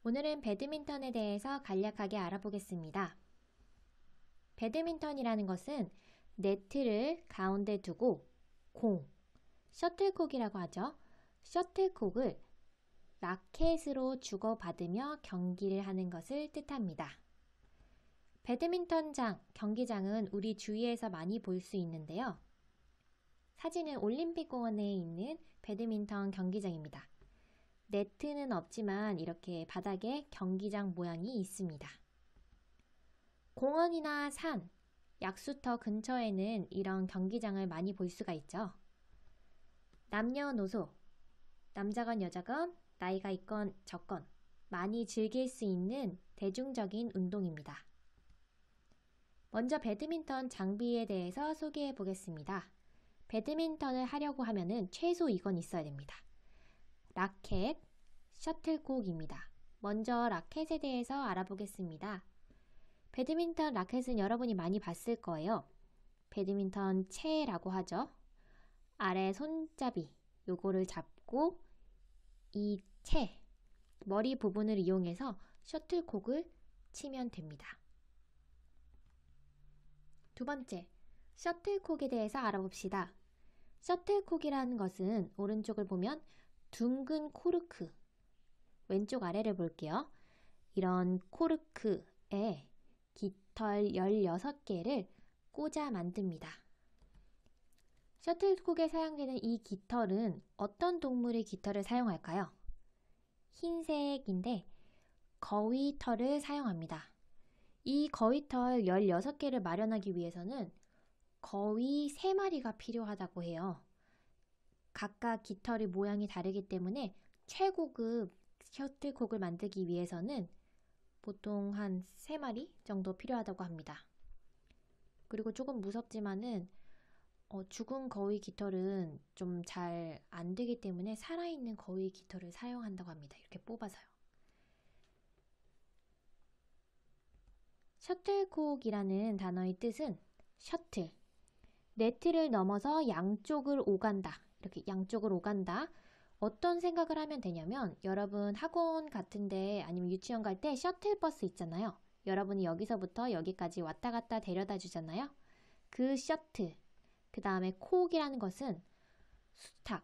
오늘은 배드민턴에 대해서 간략하게 알아보겠습니다. 배드민턴이라는 것은 네트를 가운데 두고 공, 셔틀콕이라고 하죠. 셔틀콕을 라켓으로 주고받으며 경기를 하는 것을 뜻합니다. 배드민턴장, 경기장은 우리 주위에서 많이 볼 수 있는데요. 사진은 올림픽공원에 있는 배드민턴 경기장입니다. 네트는 없지만 이렇게 바닥에 경기장 모양이 있습니다. 공원이나 산, 약수터 근처에는 이런 경기장을 많이 볼 수가 있죠. 남녀노소, 남자건 여자건, 나이가 있건 적건 많이 즐길 수 있는 대중적인 운동입니다. 먼저 배드민턴 장비에 대해서 소개해 보겠습니다. 배드민턴을 하려고 하면은 최소 이건 있어야 됩니다. 라켓, 셔틀콕입니다. 먼저 라켓에 대해서 알아보겠습니다. 배드민턴 라켓은 여러분이 많이 봤을 거예요. 배드민턴 채라고 하죠. 아래 손잡이, 요거를 잡고 이 채, 머리 부분을 이용해서 셔틀콕을 치면 됩니다. 두 번째, 셔틀콕에 대해서 알아봅시다. 셔틀콕이라는 것은 오른쪽을 보면 둥근 코르크, 왼쪽 아래를 볼게요. 이런 코르크에 깃털 16개를 꽂아 만듭니다. 셔틀콕에 사용되는 이 깃털은 어떤 동물의 깃털을 사용할까요? 흰색인데 거위털을 사용합니다. 이 거위털 16개를 마련하기 위해서는 거위 3마리가 필요하다고 해요. 각각 깃털의 모양이 다르기 때문에 최고급 셔틀콕을 만들기 위해서는 보통 한 3마리 정도 필요하다고 합니다. 그리고 조금 무섭지만은 죽은 거위 깃털은 좀 잘 안 되기 때문에 살아있는 거위 깃털을 사용한다고 합니다. 이렇게 뽑아서요. 셔틀콕이라는 단어의 뜻은 셔틀, 네트를 넘어서 양쪽을 오간다. 이렇게 양쪽을 오간다. 어떤 생각을 하면 되냐면 여러분 학원 같은데 아니면 유치원 갈 때 셔틀버스 있잖아요. 여러분이 여기서부터 여기까지 왔다 갔다 데려다 주잖아요. 그 셔틀, 그 다음에 콕이라는 것은 수탉,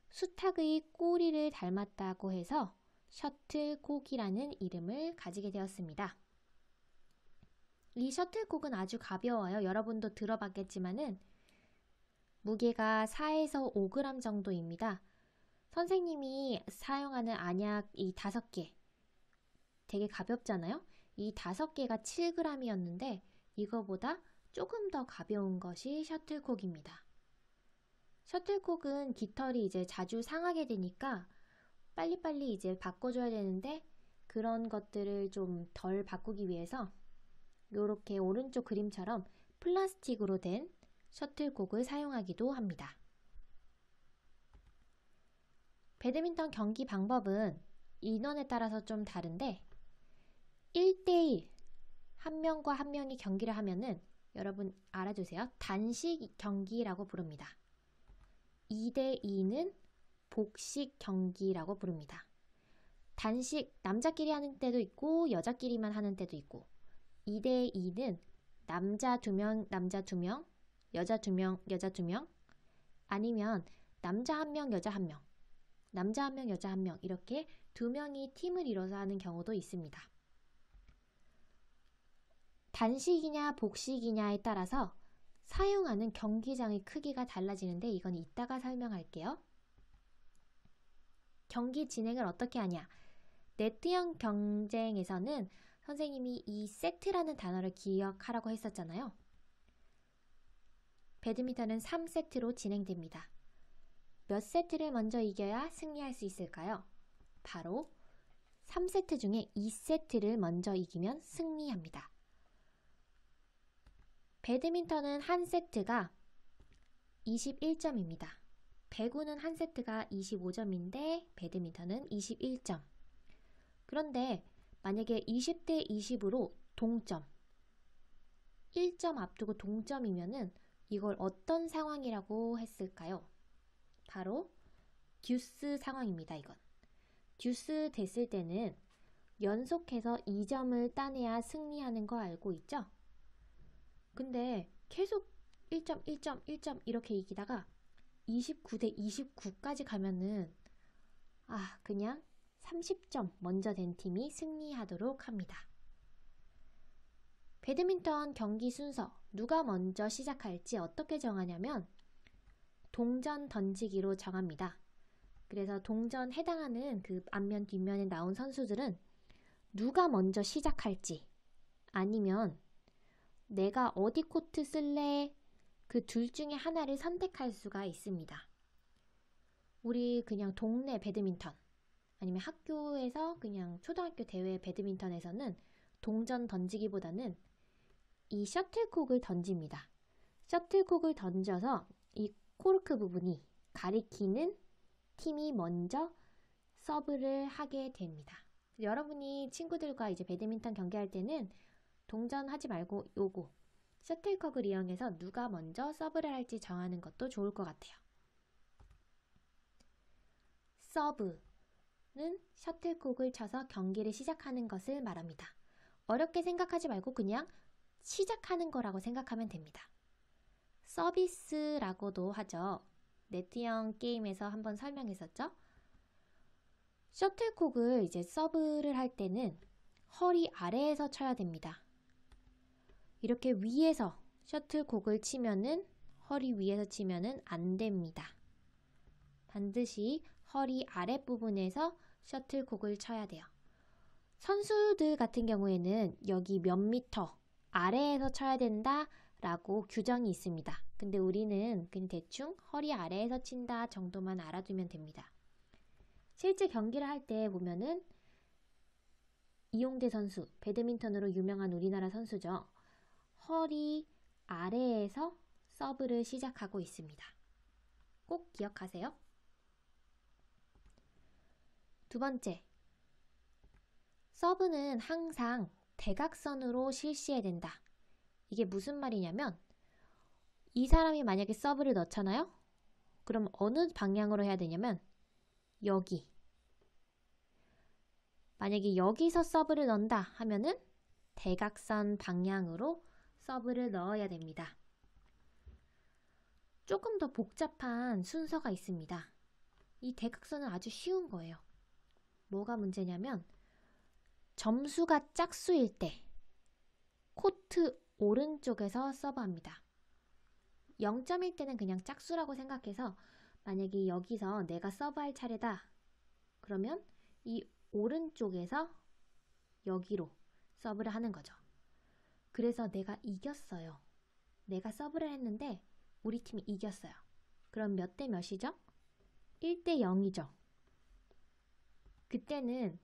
수탉의 꼬리를 닮았다고 해서 셔틀콕이라는 이름을 가지게 되었습니다. 이 셔틀콕은 아주 가벼워요. 여러분도 들어봤겠지만은 무게가 4에서 5g 정도입니다. 선생님이 사용하는 안약 이 5개 되게 가볍잖아요. 이 5개가 7g이었는데 이거보다 조금 더 가벼운 것이 셔틀콕입니다. 셔틀콕은 깃털이 이제 자주 상하게 되니까 빨리빨리 이제 바꿔줘야 되는데 그런 것들을 좀 덜 바꾸기 위해서 이렇게 오른쪽 그림처럼 플라스틱으로 된 셔틀콕을 사용하기도 합니다. 배드민턴 경기 방법은 인원에 따라서 좀 다른데 1대1 한 명과 한 명이 경기를 하면은 여러분 알아두세요. 단식 경기라고 부릅니다. 2대2는 복식 경기라고 부릅니다. 단식 남자끼리 하는 때도 있고 여자끼리만 하는 때도 있고 2대2는 남자 2명, 남자 2명, 여자 2명, 여자 2명 아니면 남자 1명, 여자 1명 남자 1명, 여자 1명 이렇게 2명이 팀을 이뤄서 하는 경우도 있습니다. 단식이냐 복식이냐에 따라서 사용하는 경기장의 크기가 달라지는데 이건 이따가 설명할게요. 경기 진행을 어떻게 하냐? 네트형 경쟁에서는 선생님이 이 세트라는 단어를 기억하라고 했었잖아요. 배드민턴은 3세트로 진행됩니다. 몇 세트를 먼저 이겨야 승리할 수 있을까요? 바로 3세트 중에 2세트를 먼저 이기면 승리합니다. 배드민턴은 한 세트가 21점입니다. 배구는 한 세트가 25점인데 배드민턴은 21점. 그런데 만약에 20대 20으로 동점, 1점 앞두고 동점이면은 이걸 어떤 상황이라고 했을까요? 바로 듀스 상황입니다. 이건 듀스 됐을 때는 연속해서 2점을 따내야 승리하는 거 알고 있죠? 근데 계속 1점, 1점, 1점 이렇게 이기다가 29대 29까지 가면은 그냥 30점 먼저 된 팀이 승리하도록 합니다. 배드민턴 경기 순서 누가 먼저 시작할지 어떻게 정하냐면 동전 던지기로 정합니다. 그래서 동전 해당하는 그 앞면 뒷면에 나온 선수들은 누가 먼저 시작할지 아니면 내가 어디 코트 쓸래? 그 둘 중에 하나를 선택할 수가 있습니다. 우리 그냥 동네 배드민턴 아니면 학교에서 그냥 초등학교 대회 배드민턴에서는 동전 던지기보다는 이 셔틀콕을 던집니다. 셔틀콕을 던져서 이 코르크 부분이 가리키는 팀이 먼저 서브를 하게 됩니다. 여러분이 친구들과 이제 배드민턴 경기할 때는 동전 하지 말고 요거 셔틀콕을 이용해서 누가 먼저 서브를 할지 정하는 것도 좋을 것 같아요. 서브는 셔틀콕을 쳐서 경기를 시작하는 것을 말합니다. 어렵게 생각하지 말고 그냥 시작하는 거라고 생각하면 됩니다. 서비스라고도 하죠. 네트형 게임에서 한번 설명했었죠? 셔틀콕을 이제 서브를 할 때는 허리 아래에서 쳐야 됩니다. 이렇게 위에서 셔틀콕을 치면은 허리 위에서 치면은 안 됩니다. 반드시 허리 아랫부분에서 셔틀콕을 쳐야 돼요. 선수들 같은 경우에는 여기 몇 미터 아래에서 쳐야 된다 라고 규정이 있습니다. 근데 우리는 그냥 대충 허리 아래에서 친다 정도만 알아두면 됩니다. 실제 경기를 할 때 보면은 이용대 선수, 배드민턴으로 유명한 우리나라 선수죠. 허리 아래에서 서브를 시작하고 있습니다. 꼭 기억하세요. 두 번째, 서브는 항상 대각선으로 실시해야 된다. 이게 무슨 말이냐면 이 사람이 만약에 서브를 넣잖아요? 그럼 어느 방향으로 해야 되냐면 여기. 만약에 여기서 서브를 넣는다 하면은 대각선 방향으로 서브를 넣어야 됩니다. 조금 더 복잡한 순서가 있습니다. 이 대각선은 아주 쉬운 거예요. 뭐가 문제냐면 점수가 짝수일 때 코트 오른쪽에서 서브합니다. 0점일 때는 그냥 짝수라고 생각해서 만약에 여기서 내가 서브할 차례다 그러면 이 오른쪽에서 여기로 서브를 하는 거죠. 그래서 내가 이겼어요. 내가 서브를 했는데 우리 팀이 이겼어요. 그럼 몇 대 몇이죠? 1대 0이죠. 그때는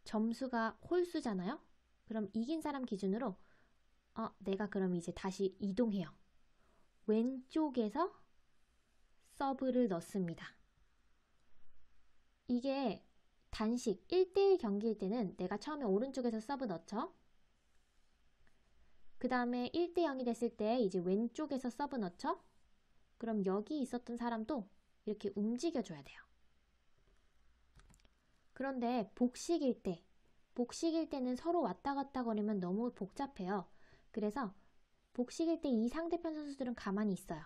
점수가 홀수잖아요? 그럼 이긴 사람 기준으로 내가 그럼 이제 다시 이동해요. 왼쪽에서 서브를 넣습니다. 이게 단식 1대1 경기일 때는 내가 처음에 오른쪽에서 서브 넣죠. 그 다음에 1대 0이 됐을 때 이제 왼쪽에서 서브 넣죠. 그럼 여기 있었던 사람도 이렇게 움직여줘야 돼요. 그런데 복식일 때는 서로 왔다 갔다 거리면 너무 복잡해요. 그래서 복식일 때 이 상대편 선수들은 가만히 있어요.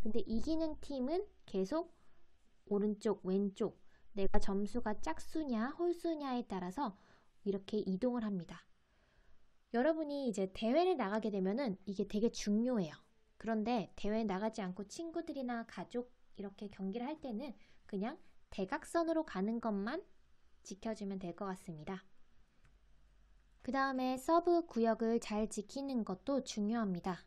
근데 이기는 팀은 계속 오른쪽, 왼쪽, 내가 점수가 짝수냐, 홀수냐에 따라서 이렇게 이동을 합니다. 여러분이 이제 대회를 나가게 되면은 이게 되게 중요해요. 그런데 대회에 나가지 않고 친구들이나 가족 이렇게 경기를 할 때는 그냥 대각선으로 가는 것만 지켜주면 될 것 같습니다. 그 다음에 서브 구역을 잘 지키는 것도 중요합니다.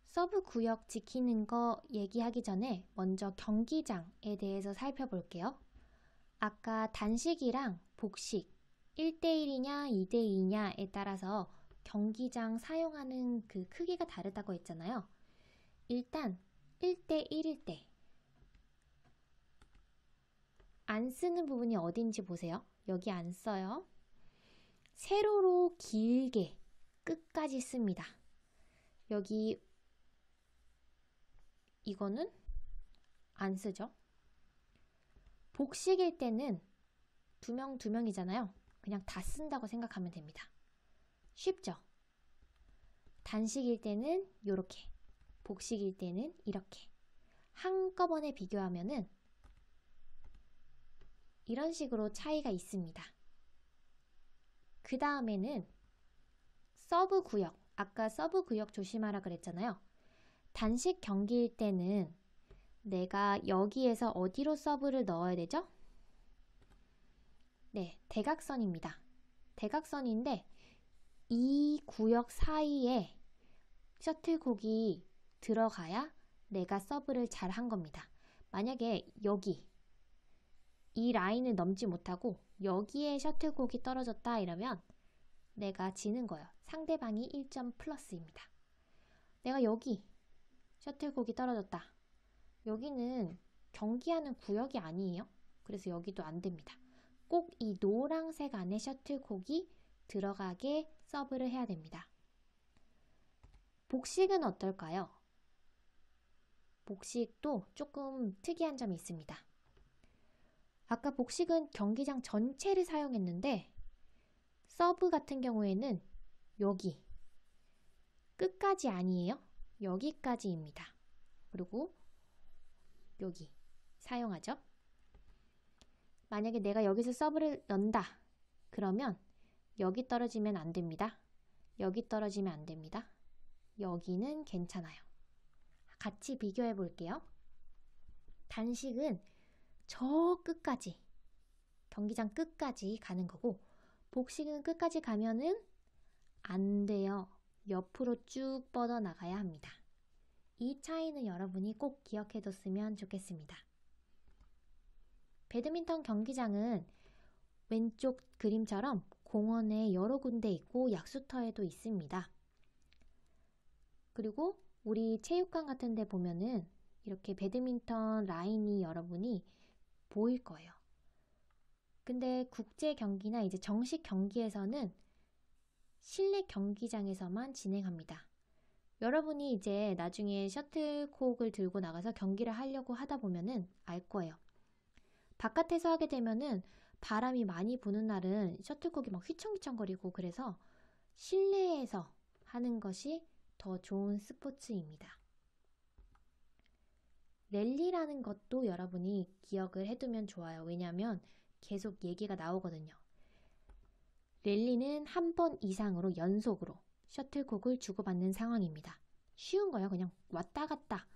서브 구역 지키는 거 얘기하기 전에 먼저 경기장에 대해서 살펴볼게요. 아까 단식이랑 복식 1대1이냐 2대2냐에 따라서 경기장 사용하는 그 크기가 다르다고 했잖아요. 일단 1대1일 때 안 쓰는 부분이 어딘지 보세요. 여기 안 써요. 세로로 길게 끝까지 씁니다. 여기 이거는 안 쓰죠. 복식일 때는 두 명이잖아요. 그냥 다 쓴다고 생각하면 됩니다. 쉽죠? 단식일 때는 요렇게, 복식일 때는 이렇게. 한꺼번에 비교하면은 이런 식으로 차이가 있습니다. 그 다음에는 서브 구역. 아까 서브 구역 조심하라 그랬잖아요. 단식 경기일 때는 내가 여기에서 어디로 서브를 넣어야 되죠? 네, 대각선입니다. 대각선인데 이 구역 사이에 셔틀콕이 들어가야 내가 서브를 잘 한 겁니다. 만약에 여기 이 라인을 넘지 못하고 여기에 셔틀콕이 떨어졌다 이러면 내가 지는 거예요. 상대방이 1점 플러스입니다. 내가 여기 셔틀콕이 떨어졌다. 여기는 경기하는 구역이 아니에요. 그래서 여기도 안 됩니다. 꼭 이 노란색 안에 셔틀콕이 들어가게 서브를 해야 됩니다. 복식은 어떨까요? 복식도 조금 특이한 점이 있습니다. 아까 복식은 경기장 전체를 사용했는데 서브 같은 경우에는 여기 끝까지 아니에요. 여기까지입니다. 그리고 여기 사용하죠. 만약에 내가 여기서 서브를 넣는다. 그러면 여기 떨어지면 안 됩니다. 여기 떨어지면 안 됩니다. 여기는 괜찮아요. 같이 비교해 볼게요. 단식은 저 끝까지, 경기장 끝까지 가는 거고, 복식은 끝까지 가면은 안 돼요. 옆으로 쭉 뻗어나가야 합니다. 이 차이는 여러분이 꼭 기억해 뒀으면 좋겠습니다. 배드민턴 경기장은 왼쪽 그림처럼 공원에 여러 군데 있고 약수터에도 있습니다. 그리고 우리 체육관 같은 데 보면은 이렇게 배드민턴 라인이 여러분이 보일 거예요. 근데 국제 경기나 이제 정식 경기에서는 실내 경기장에서만 진행합니다. 여러분이 이제 나중에 셔틀콕을 들고 나가서 경기를 하려고 하다 보면은 알 거예요. 바깥에서 하게 되면은 바람이 많이 부는 날은 셔틀콕이 막 휘청휘청거리고 그래서 실내에서 하는 것이 더 좋은 스포츠입니다. 랠리라는 것도 여러분이 기억을 해두면 좋아요. 왜냐하면 계속 얘기가 나오거든요. 랠리는 한 번 이상으로 연속으로 셔틀콕을 주고받는 상황입니다. 쉬운 거예요. 그냥 왔다 갔다,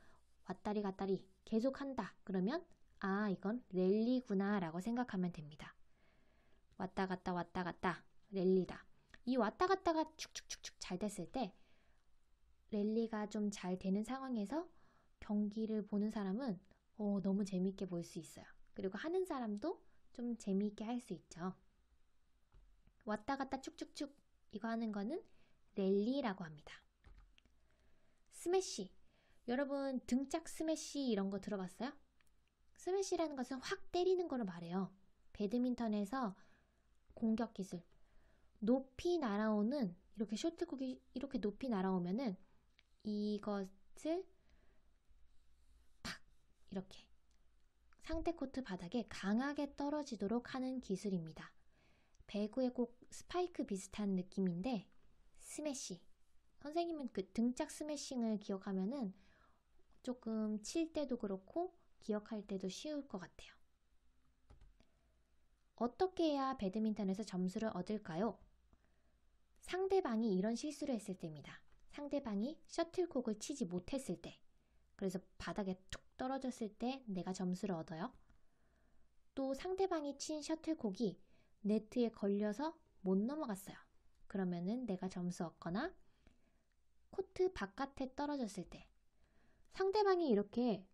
왔다리 갔다리 계속 한다. 그러면 아, 이건 랠리구나 라고 생각하면 됩니다. 왔다 갔다 랠리다. 이 왔다 갔다가 축축축축 잘 됐을 때 랠리가 좀 잘 되는 상황에서 경기를 보는 사람은 너무 재밌게 볼 수 있어요. 그리고 하는 사람도 좀 재미있게 할 수 있죠. 왔다 갔다 축축축 이거 하는 거는 랠리라고 합니다. 스매시. 여러분 등짝 스매시 이런 거 들어봤어요? 스매시라는 것은 확 때리는 거를 말해요. 배드민턴에서 공격 기술. 높이 날아오는 이렇게 셔틀콕이 이렇게 높이 날아오면은 이것을 팍 이렇게 상대 코트 바닥에 강하게 떨어지도록 하는 기술입니다. 배구의 꼭 스파이크 비슷한 느낌인데 스매시. 선생님은 그 등짝 스매싱을 기억하면은 조금 칠 때도 그렇고 기억할 때도 쉬울 것 같아요. 어떻게 해야 배드민턴에서 점수를 얻을까요? 상대방이 이런 실수를 했을 때입니다. 상대방이 셔틀콕을 치지 못했을 때, 그래서 바닥에 툭 떨어졌을 때 내가 점수를 얻어요. 또 상대방이 친 셔틀콕이 네트에 걸려서 못 넘어갔어요. 그러면은 내가 점수 얻거나 코트 바깥에 떨어졌을 때 상대방이 이렇게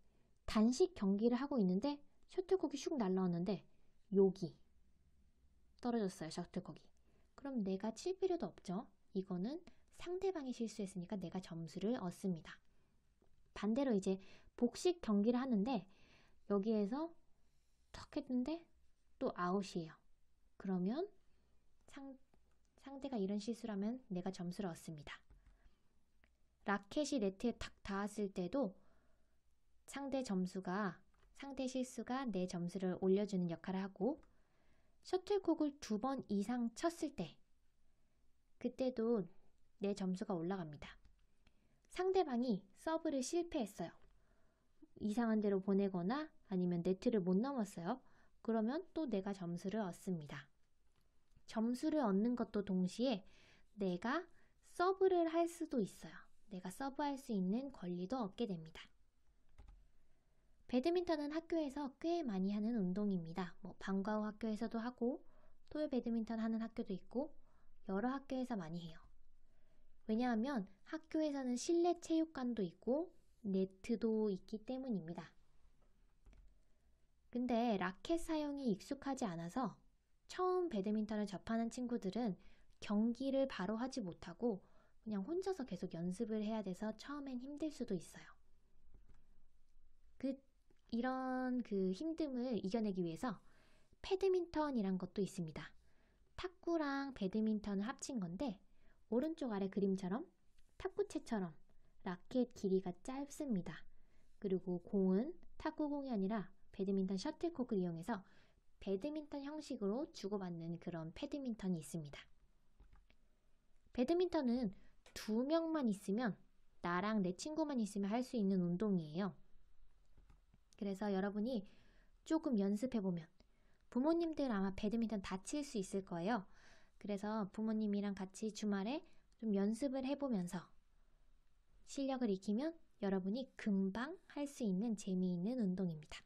단식 경기를 하고 있는데 셔틀콕이 슉 날라왔는데 여기 떨어졌어요. 셔틀콕이. 그럼 내가 칠 필요도 없죠. 이거는 상대방이 실수했으니까 내가 점수를 얻습니다. 반대로 이제 복식 경기를 하는데 여기에서 턱 했는데 또 아웃이에요. 그러면 상대가 이런 실수를 하면 내가 점수를 얻습니다. 라켓이 네트에 탁 닿았을 때도 상대 실수가 내 점수를 올려주는 역할을 하고 셔틀콕을 2번 이상 쳤을 때, 그때도 내 점수가 올라갑니다. 상대방이 서브를 실패했어요. 이상한 데로 보내거나 아니면 네트를 못 넘었어요. 그러면 또 내가 점수를 얻습니다. 점수를 얻는 것도 동시에 내가 서브를 할 수도 있어요. 내가 서브할 수 있는 권리도 얻게 됩니다. 배드민턴은 학교에서 꽤 많이 하는 운동입니다. 방과 후 학교에서도 하고 토요 배드민턴 하는 학교도 있고 여러 학교에서 많이 해요. 왜냐하면 학교에서는 실내 체육관도 있고 네트도 있기 때문입니다. 근데 라켓 사용이 익숙하지 않아서 처음 배드민턴을 접하는 친구들은 경기를 바로 하지 못하고 그냥 혼자서 계속 연습을 해야 돼서 처음엔 힘들 수도 있어요. 이런 힘듦을 이겨내기 위해서 패드민턴이란 것도 있습니다. 탁구랑 배드민턴을 합친 건데 오른쪽 아래 그림처럼 탁구채처럼 라켓 길이가 짧습니다. 그리고 공은 탁구공이 아니라 배드민턴 셔틀콕을 이용해서 배드민턴 형식으로 주고받는 그런 패드민턴이 있습니다. 배드민턴은 2명만 있으면, 나랑 내 친구만 있으면 할 수 있는 운동이에요. 그래서 여러분이 조금 연습해보면 부모님들 아마 배드민턴 다 칠 수 있을 거예요. 그래서 부모님이랑 같이 주말에 좀 연습을 해보면서 실력을 익히면 여러분이 금방 할 수 있는 재미있는 운동입니다.